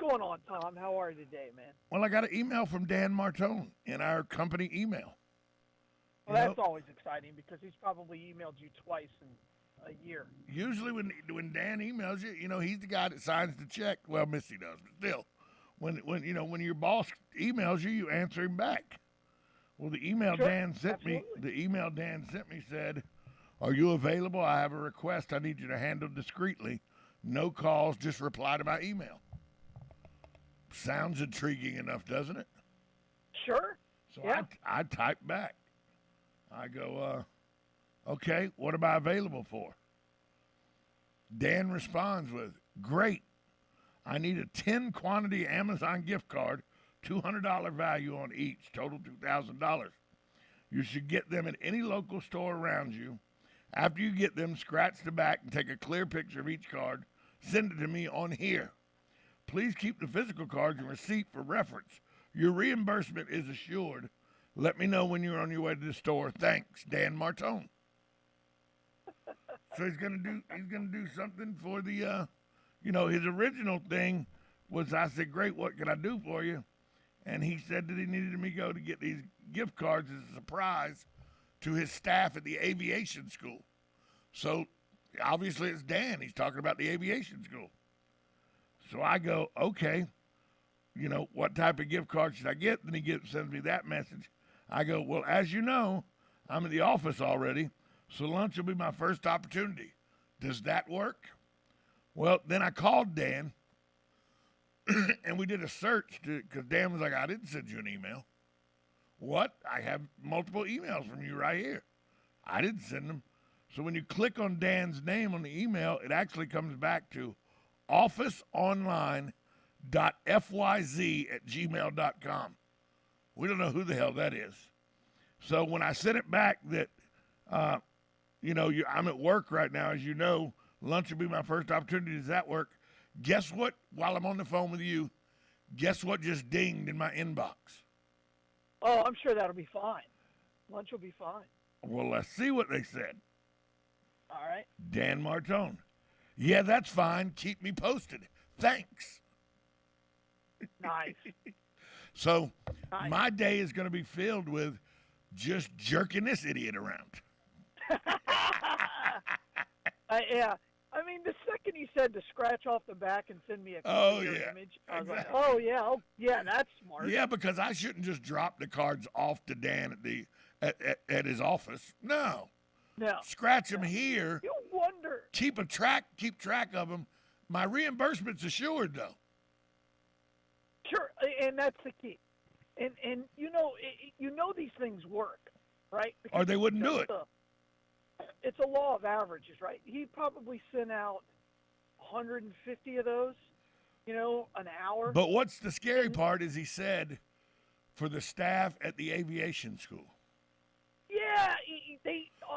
going on, Tom? How are you today, man? Well, I got an email from Dan Martone in our company email. Well, You know, that's always exciting because he's probably emailed you twice in a year. usually when Dan emails you, he's the guy that signs the check. Well, Missy does, but still, when your boss emails you, you answer him back. Well, Sure, absolutely. the email Dan sent me said, "Are you available? I have a request I need you to handle discreetly. No calls, just reply to my email." Sounds intriguing enough, doesn't it? Sure. So Yeah. I type back. I go, okay, what am I available for? Dan responds with, "Great. I need a 10 quantity Amazon gift card, $200 value on each, total $2,000. You should get them at any local store around you. After you get them, scratch the back and take a clear picture of each card. Send it to me on here. Please keep the physical cards and receipt for reference. Your reimbursement is assured. Let me know when you're on your way to the store. Thanks, Dan Martone." So he's gonna do something for the his original thing was I said, "Great, what can I do for you?" And he said that he needed me to go to get these gift cards as a surprise to his staff at the aviation school. So obviously it's Dan. He's talking about the aviation school. So I go, okay, what type of gift card should I get? Then sends me that message. I go, well, as you know, I'm in the office already, so lunch will be my first opportunity. Does that work? Well, then I called Dan, and we did a search because Dan was like, "I didn't send you an email." What? I have multiple emails from you right here. I didn't send them. So when you click on Dan's name on the email, it actually comes back to officeonline.fyz@gmail.com. We don't know who the hell that is. So when I sent it back that, I'm at work right now, as you know, lunch will be my first opportunity. Does that work? Guess what? While I'm on the phone with you, guess what just dinged in my inbox? Oh, I'm sure that'll be fine. Lunch will be fine. Well, let's see what they said. All right. Dan Martone. Yeah, that's fine. Keep me posted. Thanks. Nice. So Nice. my day is going to be filled with just jerking this idiot around. Yeah. I mean, the second he said to scratch off the back and send me a Oh, clear yeah. image, I was Exactly. like, oh yeah, that's smart. Yeah, because I shouldn't just drop the cards off to Dan at his office. No. No, Scratch them no. here. You wonder. Keep track of them. My reimbursement's assured though. Sure, and that's the key. And these things work, right? Or they wouldn't Because do it. it's a law of averages, right? He probably sent out 150 of those, an hour. But what's the scary part is he said for the staff at the aviation school. Yeah,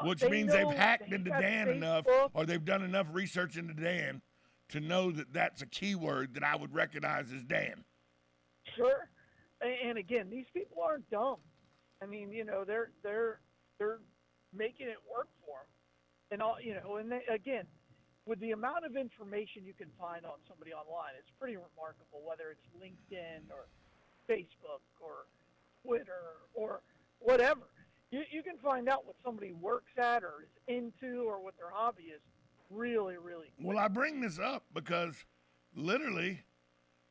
Which they means know they've hacked they into got Dan enough, Facebook. or they've done enough research into Dan to know that that's a keyword that I would recognize as Dan. Sure, and again, these people aren't dumb. I mean, they're making it work for them, and again, with the amount of information you can find on somebody online, it's pretty remarkable. Whether it's LinkedIn or Facebook or Twitter or whatever, you can find out what somebody works at or is into or what their hobby is really, really quick. Well, I bring this up because literally,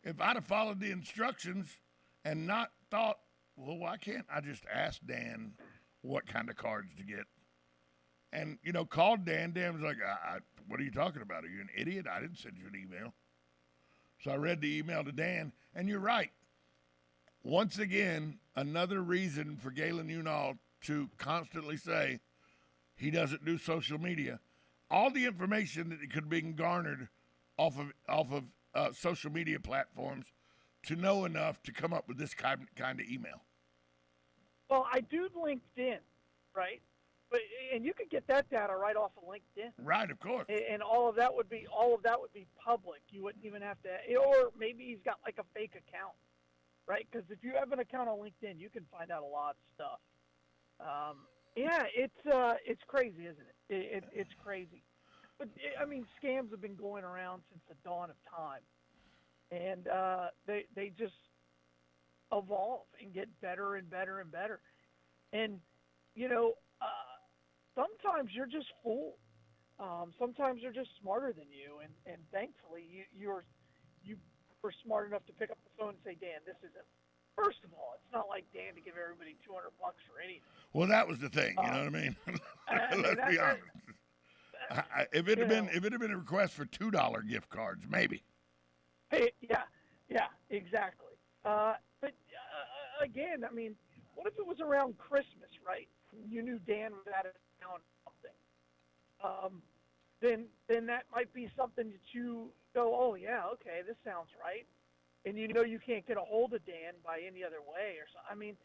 if I'd have followed the instructions and not thought, well, why can't I just ask Dan what kind of cards to get? And, called Dan. Dan was like, what are you talking about? Are you an idiot? I didn't send you an email. So I read the email to Dan, and you're right. Once again, another reason for Galen Unal to constantly say he doesn't do social media. All the information that could be garnered off of social media platforms to know enough to come up with this kind of email. Well, I do LinkedIn, right? But and you could get that data right off of LinkedIn. Right, of course. And all of that would be public. You wouldn't even have to, or maybe he's got like a fake account, right? Because if you have an account on LinkedIn, you can find out a lot of stuff. Yeah, it's crazy, isn't it? It's crazy. But I mean, scams have been going around since the dawn of time. and they just evolve and get better and better and better. And you know, sometimes you're just fooled. Sometimes they're just smarter than you, and thankfully you were smart enough to pick up the phone and say, Dan, this isn't. First of all, it's not like Dan to give everybody $200 for anything. Well, that was the thing. You know what I mean? Let's be honest. If it had been a request for $2 gift cards, maybe. Hey, yeah, exactly. But again, I mean, what if it was around Christmas, right? You knew Dan was out of town or something. Then that might be something that you go, oh yeah, okay, this sounds right, and you know you can't get a hold of Dan by any other way or something. I mean,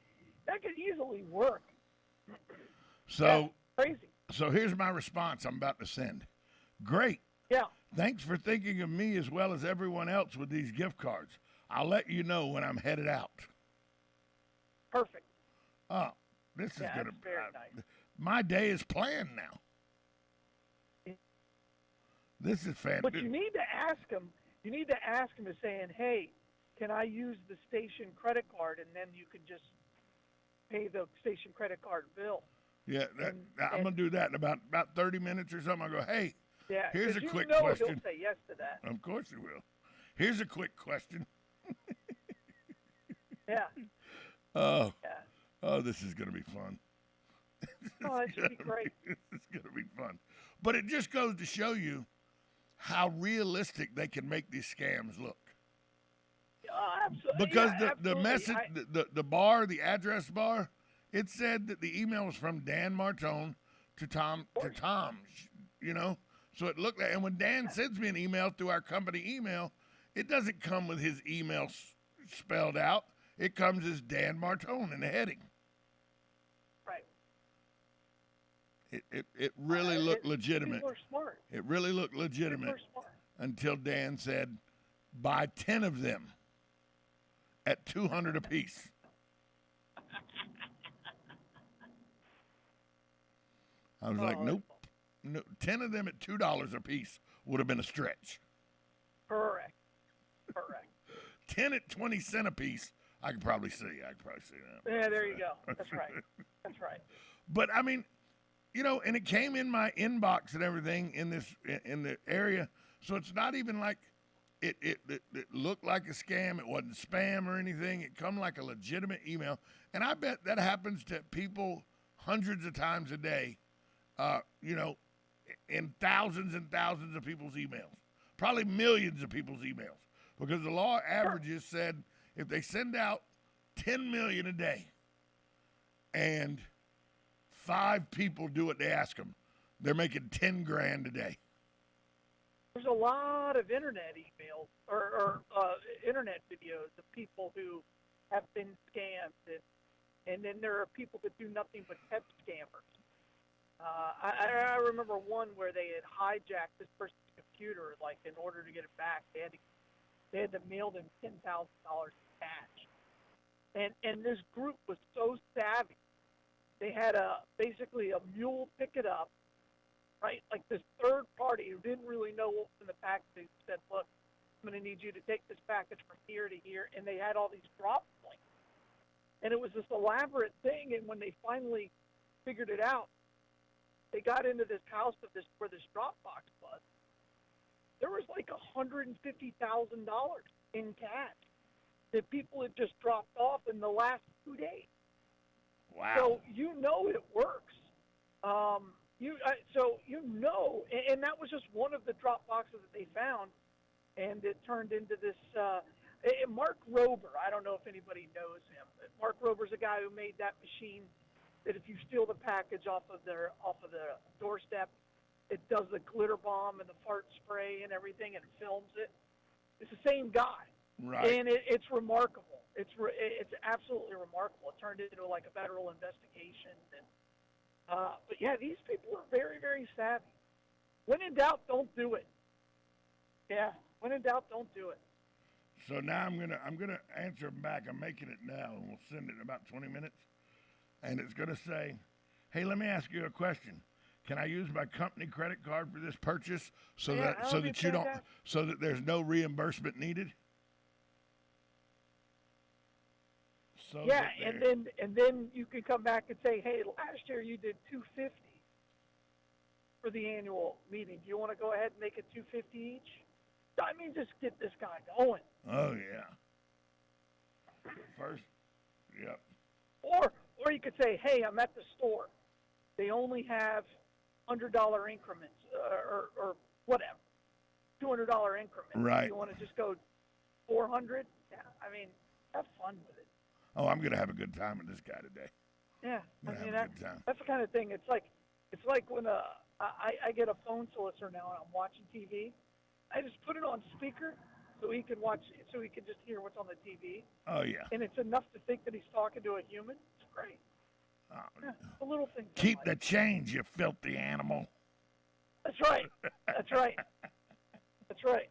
that could easily work. So yeah, crazy. So here's my response I'm about to send. Great. Yeah. Thanks for thinking of me as well as everyone else with these gift cards. I'll let you know when I'm headed out. Perfect. Oh, this is yeah, gonna be very nice. My day is planned now. This is fantastic. But you need to ask them. You need to ask them, saying, "Hey, can I use the station credit card?" And then you can just pay the station credit card bill. Yeah, I'm gonna do that in about 30 minutes or something. I'll go, hey, yeah, here's a quick question. He'll say yes to that. Of course he will. Here's a quick question. yeah. Oh. Yeah. Oh, this is gonna be fun. Oh, that should be great. This is gonna be fun. But it just goes to show you how realistic they can make these scams look. Absolutely. Because yeah, the message, the address bar, it said that the email was from Dan Martone to Tom, you know? So it looked like, and when Dan sends me an email through our company email, it doesn't come with his email spelled out. It comes as Dan Martone in the heading. Right. It really looked legitimate. People are smart. It really looked legitimate until Dan said, buy 10 of them at $200 apiece. I was like, nope. No, 10 of them at $2 a piece would have been a stretch. Correct. 10 at 20 cents a piece, I could probably see that. Yeah, there you go. That's right. That's right. But I mean, you know, and it came in my inbox and everything in the area, so it's not even like it looked like a scam. It wasn't spam or anything. It come like a legitimate email, and I bet that happens to people hundreds of times a day. You know, in thousands and thousands of people's emails, probably millions of people's emails, because the law averages said if they send out 10 million a day and 5 people do what they ask them, they're making 10 grand a day. There's a lot of internet emails or internet videos of people who have been scammed, and then there are people that do nothing but pet scammers. I remember one where they had hijacked this person's computer, like in order to get it back, they had to mail them $10,000 cash. And this group was so savvy. They had basically a mule pick it up, right? Like this third party who didn't really know what was in the package said, look, I'm going to need you to take this package from here to here. And they had all these drop points. And it was this elaborate thing. And when they finally figured it out, they got into this house where this drop box was. There was like $150,000 in cash that people had just dropped off in the last 2 days. Wow! So you know it works. So you know, and that was just one of the drop boxes that they found, and it turned into this. Mark Rober. I don't know if anybody knows him. But Mark Rober's a guy who made that machine that if you steal the package off of the doorstep, it does the glitter bomb and the fart spray and everything and films it. It's the same guy, right? And it's remarkable. It's absolutely remarkable. It turned into like a federal investigation, but yeah, these people are very, very savvy. When in doubt, don't do it. Yeah, when in doubt, don't do it. So now I'm gonna answer them back. I'm making it now, and we'll send it in about 20 minutes. And it's going to say, hey, let me ask you a question. Can I use my company credit card for this purchase so that there's no reimbursement needed? So Yeah, and then you can come back and say, hey, last year you did 250 for the annual meeting. Do you want to go ahead and make it 250 each? I mean, just get this guy going. Oh yeah. First, yep. Or you could say, hey, I'm at the store. They only have $100 increments or whatever, $200 increments. Right. You want to just go 400? Yeah, I mean, have fun with it. Oh, I'm gonna have a good time with this guy today. Yeah, I mean Have a good time. that's the kind of thing. It's like when I get a phone solicitor now and I'm watching TV. I just put it on speaker so he can watch, so he can just hear what's on the TV. Oh yeah. And it's enough to think that he's talking to a human. It's great. Yeah, the little things. Keep the change, you filthy animal. That's right. That's right. That's right.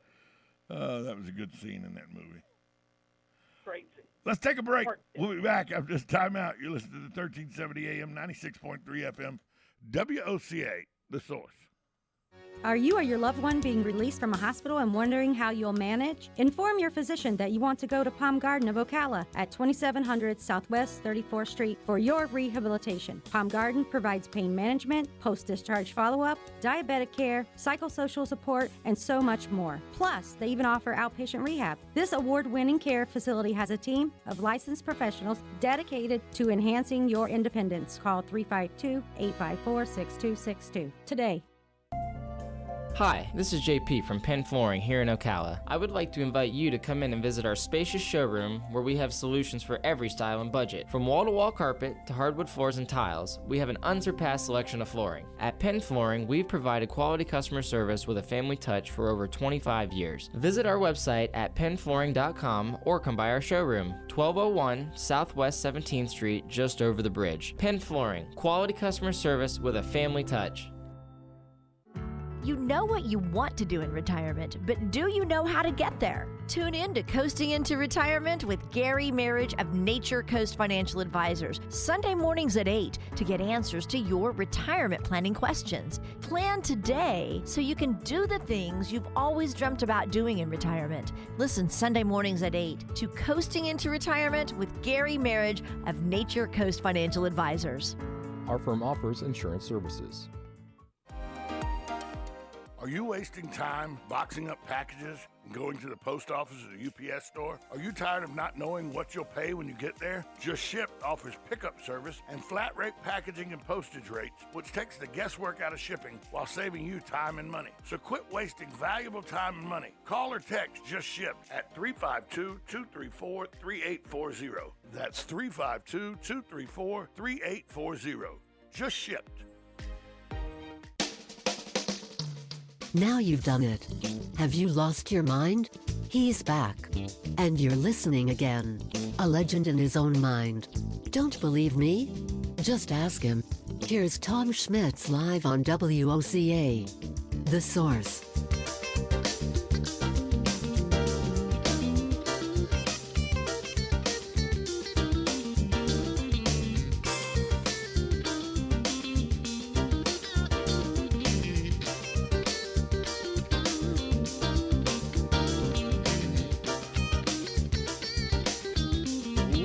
Oh, that was a good scene in that movie. Great. Let's take a break. We'll be back after this timeout. You're listening to the 1370 AM, 96.3 FM, WOCA, The Source. Are you or your loved one being released from a hospital and wondering how you'll manage? Inform your physician that you want to go to Palm Garden of Ocala at 2700 Southwest 34th Street for your rehabilitation. Palm Garden provides pain management, post-discharge follow-up, diabetic care, psychosocial support, and so much more. Plus, they even offer outpatient rehab. This award-winning care facility has a team of licensed professionals dedicated to enhancing your independence. Call 352-854-6262 today. Hi, this is JP from Penn Flooring here in Ocala. I would like to invite you to come in and visit our spacious showroom where we have solutions for every style and budget. From wall-to-wall carpet to hardwood floors and tiles, we have an unsurpassed selection of flooring. At Penn Flooring, we've provided quality customer service with a family touch for over 25 years. Visit our website at pennflooring.com or come by our showroom, 1201 Southwest 17th Street, just over the bridge. Penn Flooring, quality customer service with a family touch. You know what you want to do in retirement, but do you know how to get there? Tune in to Coasting into Retirement with Gary Marriage of Nature Coast Financial Advisors, Sunday mornings at 8 to get answers to your retirement planning questions. Plan today so you can do the things you've always dreamt about doing in retirement. Listen Sunday mornings at 8 to Coasting into Retirement with Gary Marriage of Nature Coast Financial Advisors. Our firm offers insurance services. Are you wasting time boxing up packages and going to the post office or the UPS store? Are you tired of not knowing what you'll pay when you get there? Just Ship offers pickup service and flat rate packaging and postage rates, which takes the guesswork out of shipping while saving you time and money. So quit wasting valuable time and money. Call or text Just Ship at 352-234-3840. That's 352-234-3840. Just Shipped. Now you've done it. Have you lost your mind? He's back. And you're listening again. A legend in his own mind. Don't believe me? Just ask him. Here's Tom Schmitz live on WOCA. The Source.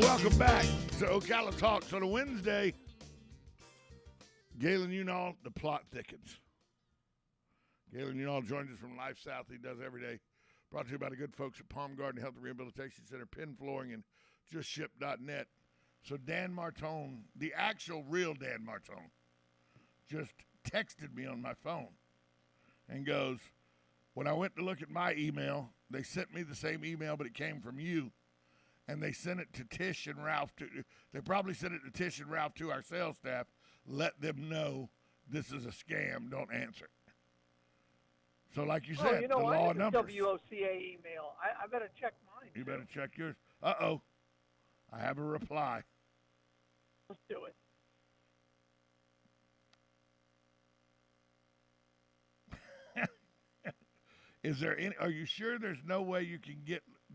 Welcome back to Ocala Talks on a Wednesday. Galen Unall, the plot thickens. Galen Unall joins us from Life South. He does every day. Brought to you by the good folks at Palm Garden Health and Rehabilitation Center, Penn Flooring, and JustShip.net. So Dan Martone, the actual real Dan Martone, just texted me on my phone and goes, when I went to look at my email, they sent me the same email, but it came from you. And they sent it to Tish and Ralph. They probably sent it to Tish and Ralph to our sales staff. Let them know this is a scam. Don't answer it. So like you said, you know, the law I have numbers. a WOCA email. I better check mine. You better check yours. Uh-oh. I have a reply. Let's do it. Is there any? Are you sure there's no way you can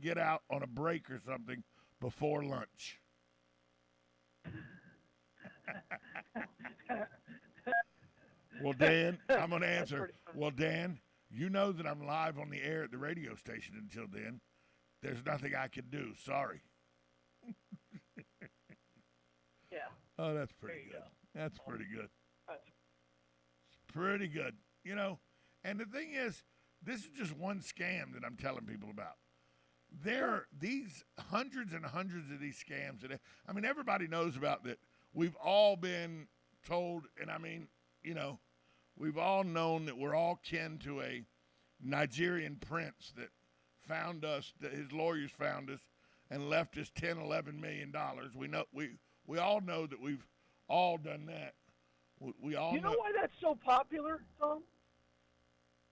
get out on a break or something before lunch? Well, Dan, I'm going to answer. Well, Dan, you know that I'm live on the air at the radio station until then. There's nothing I can do. Sorry. Oh, that's There pretty you good. go. That's pretty good. That's- Pretty good. You know, and the thing is, this is just one scam that I'm telling people about. There are these hundreds and hundreds of these scams that I mean, everybody knows about that. We've all been told, and I mean, you know, we've all known that we're all kin to a Nigerian prince that found us, that his lawyers found us and left us $10, $11 million. We know we all know that we've all done that. We all You know why that's so popular, Tom?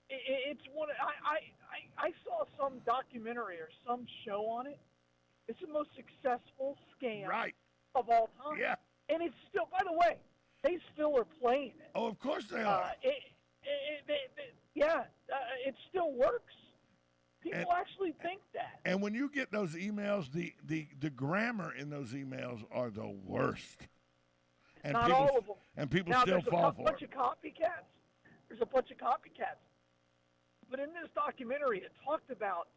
It's one. I saw some documentary or some show on it. It's the most successful scam right. of all time. Yeah. And it's still, by the way, they still are playing it. Oh, of course they are. It still works. People actually think that. And when you get those emails, the grammar in those emails are the worst. And Not people, all of them. And people Now, still fall there's a for bunch it. of copycats. There's a bunch of copycats. But in this documentary, it talked about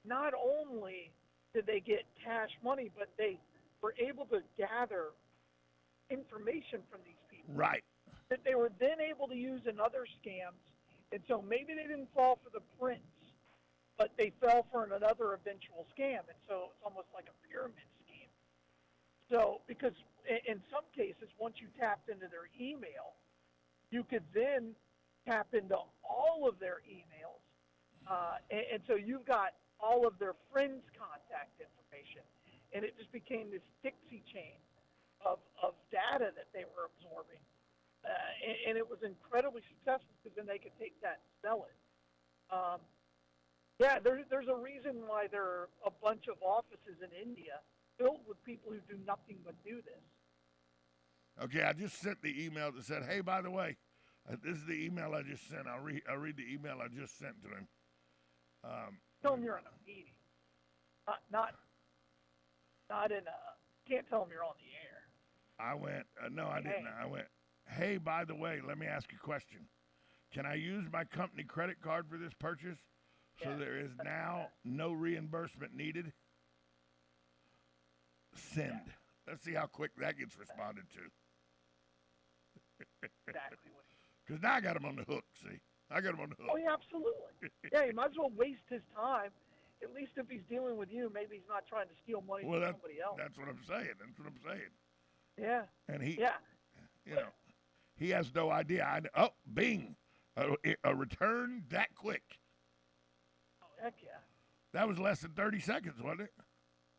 not only did they get cash money, but they were able to gather information from these people Right. that they were then able to use in other scams. And so maybe they didn't fall for the prince, but they fell for another eventual scam. And so it's almost like a pyramid scheme. So, because in some cases, once you tapped into their email, you could then tap into all of their emails. And so you've got all of their friends' contact information. And it just became this Dixie chain of data that they were absorbing. And it was incredibly successful because then they could take that and sell it. There's a reason why there are a bunch of offices in India filled with people who do nothing but do this. Okay, I just sent the email that said, "Hey, by the way, this is the email I just sent. I'll read the email I just sent to him." Tell them you're in a meeting, not in a. Can't tell them you're on the air. I went, no, I didn't. I went, "Hey, by the way, let me ask you a question. Can I use my company credit card for this purchase? So there is now no reimbursement needed." Send. Yeah. Let's see how quick that gets responded to. Exactly what. Because now I got him on the hook, see? I got him on the hook. Oh, yeah, absolutely. Yeah, he might as well waste his time. At least if he's dealing with you, maybe he's not trying to steal money from somebody else. That's what I'm saying. That's what I'm saying. Yeah. And he, Yeah. you know, he has no idea. Bing, a return that quick. Oh, heck yeah. That was less than 30 seconds, wasn't it?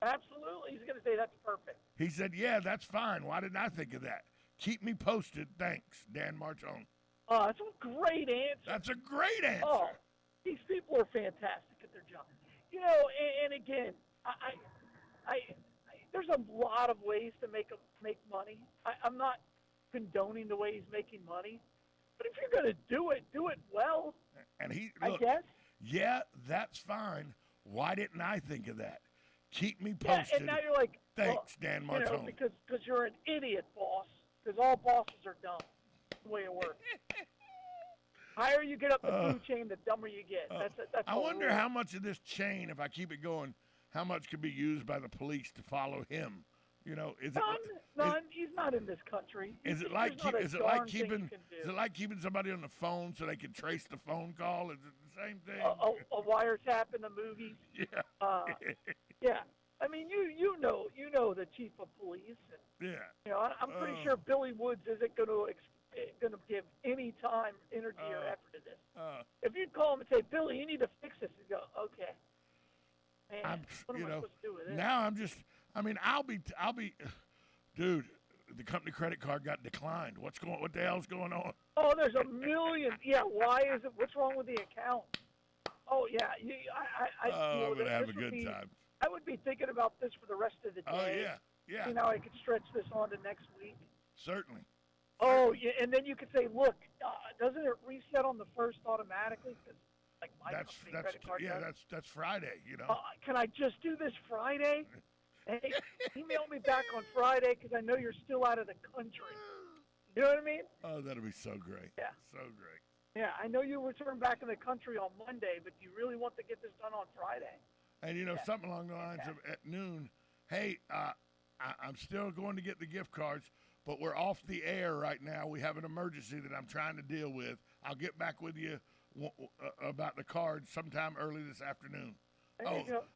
Absolutely. He's going to say that's perfect. He said, "Yeah, that's fine. Why didn't I think of that? Keep me posted. Thanks, Dan Martone." Oh, that's a great answer. That's a great answer. Oh, these people are fantastic at their job. You know, and again, I there's a lot of ways to make money. I'm not condoning the way he's making money, but if you're going to do it well. And I guess. Yeah, that's fine. Why didn't I think of that? Keep me Yeah, posted. and now you're like, Thanks, Dan Martone. You know, because you're an idiot, boss. Because all bosses are dumb. That's the way it works. Higher you get up the food chain, the dumber you get. That's I all wonder rules. how much of this chain, if I keep it going, how much could be used by the police to follow him? You know, None. He's not in this country. Is it like keeping somebody on the phone so they can trace the phone call? Is it the same thing? A wiretap in the movies. Yeah. Yeah. I mean, you know the chief of police. And, Yeah. You know, I'm pretty sure Billy Woods isn't going to give any time, energy, or effort to this. If you'd call him and say, "Billy, you need to fix this," he'd go, "Okay." Man, what am I supposed to do with this? Now I'll be, dude. The company credit card got declined. What the hell's going on? Oh, there's a million. Yeah, why is it? What's wrong with the account? Oh yeah, I'm gonna have a good time. I would be thinking about this for the rest of the day. Oh yeah. You know, I could stretch this on to next week. Certainly. Oh, yeah, and then you could say, "Look, doesn't it reset on the first automatically?" Because like my company credit card does. That's Friday. You know. Can I just do this Friday? Hey, email me back on Friday because I know you're still out of the country. You know what I mean? Oh, that'll be so great. Yeah. So great. Yeah, I know you'll return back in the country on Monday, but do you really want to get this done on Friday? And, you know, something along the lines of at noon, "Hey, I'm still going to get the gift cards, but we're off the air right now. We have an emergency that I'm trying to deal with. I'll get back with you about the cards sometime early this afternoon.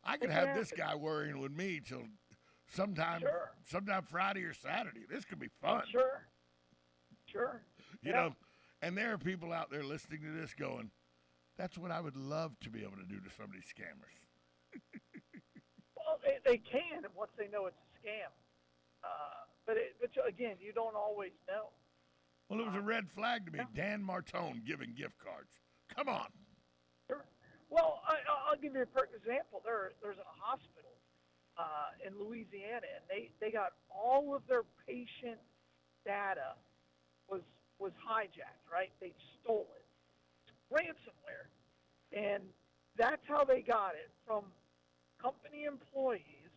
I could have this guy worrying with me till sometime Friday or Saturday. This could be fun. Sure. You know, and there are people out there listening to this going, that's what I would love to be able to do to some of these scammers. Well, they can once they know it's a scam. But again, you don't always know. Well, it was a red flag to me. Dan Martone giving gift cards. Come on. Sure. Well, I'll give you a perfect example. There's a hospital in Louisiana, and they got all of their patient data was hijacked, right? They stole it. Ransomware. And that's how they got it, from company employees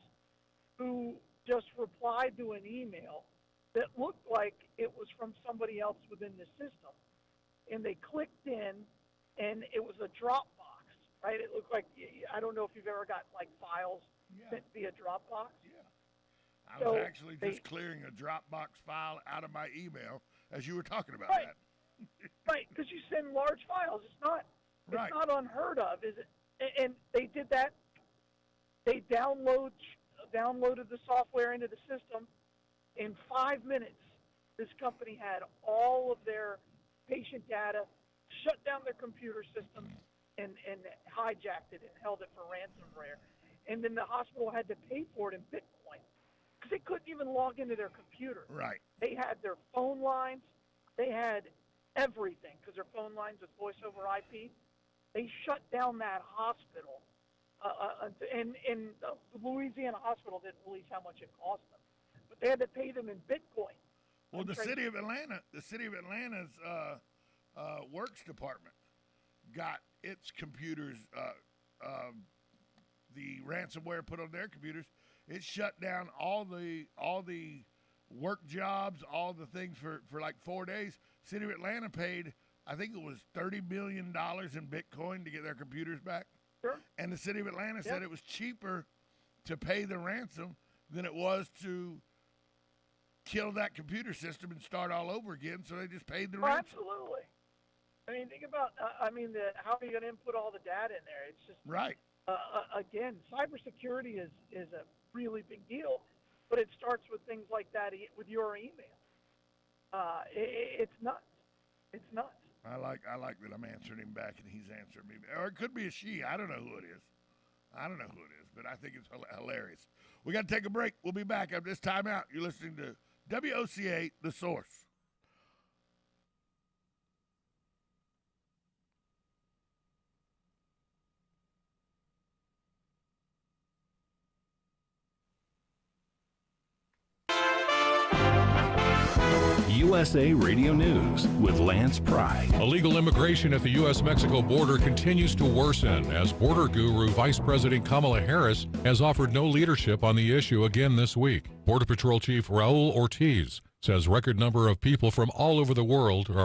who just replied to an email that looked like it was from somebody else within the system. And they clicked in, and it was a Dropbox, right? It looked like, I don't know if you've ever gotten like files sent via Dropbox. Yeah. I was actually just clearing a Dropbox file out of my email as you were talking about that. Right, because you send large files. It's not unheard of, is it? And they did that. They downloaded the software into the system. In 5 minutes, this company had all of their patient data, shut down their computer systems, and hijacked it and held it for ransomware. And then the hospital had to pay for it in Bitcoin because they couldn't even log into their computer. Right. They had their phone lines. They had everything because their phone lines with voice over IP. They shut down that hospital. And the Louisiana hospital didn't release how much it cost them. But they had to pay them in Bitcoin. Well, the city of Atlanta's works department got its computers, the ransomware put on their computers. It shut down all the work jobs, all the things for like 4 days. City of Atlanta paid, I think it was $30 million in Bitcoin to get their computers back. Sure. And the city of Atlanta said it was cheaper to pay the ransom than it was to kill that computer system and start all over again, so they just paid the ransom. Absolutely. I mean, think about, how are you going to input all the data in there? It's just, right. Again, cybersecurity is a really big deal, but it starts with things like that with your email. It's nuts. It's nuts. I like that I'm answering him back and he's answering me. Or it could be a she. I don't know who it is. But I think it's hilarious. We got to take a break. We'll be back after this timeout. You're listening to WOCA, The Source. USA Radio News with Lance Pry. Illegal immigration at the U.S.-Mexico border continues to worsen as border guru Vice President Kamala Harris has offered no leadership on the issue again this week. Border Patrol Chief Raul Ortiz says record number of people from all over the world are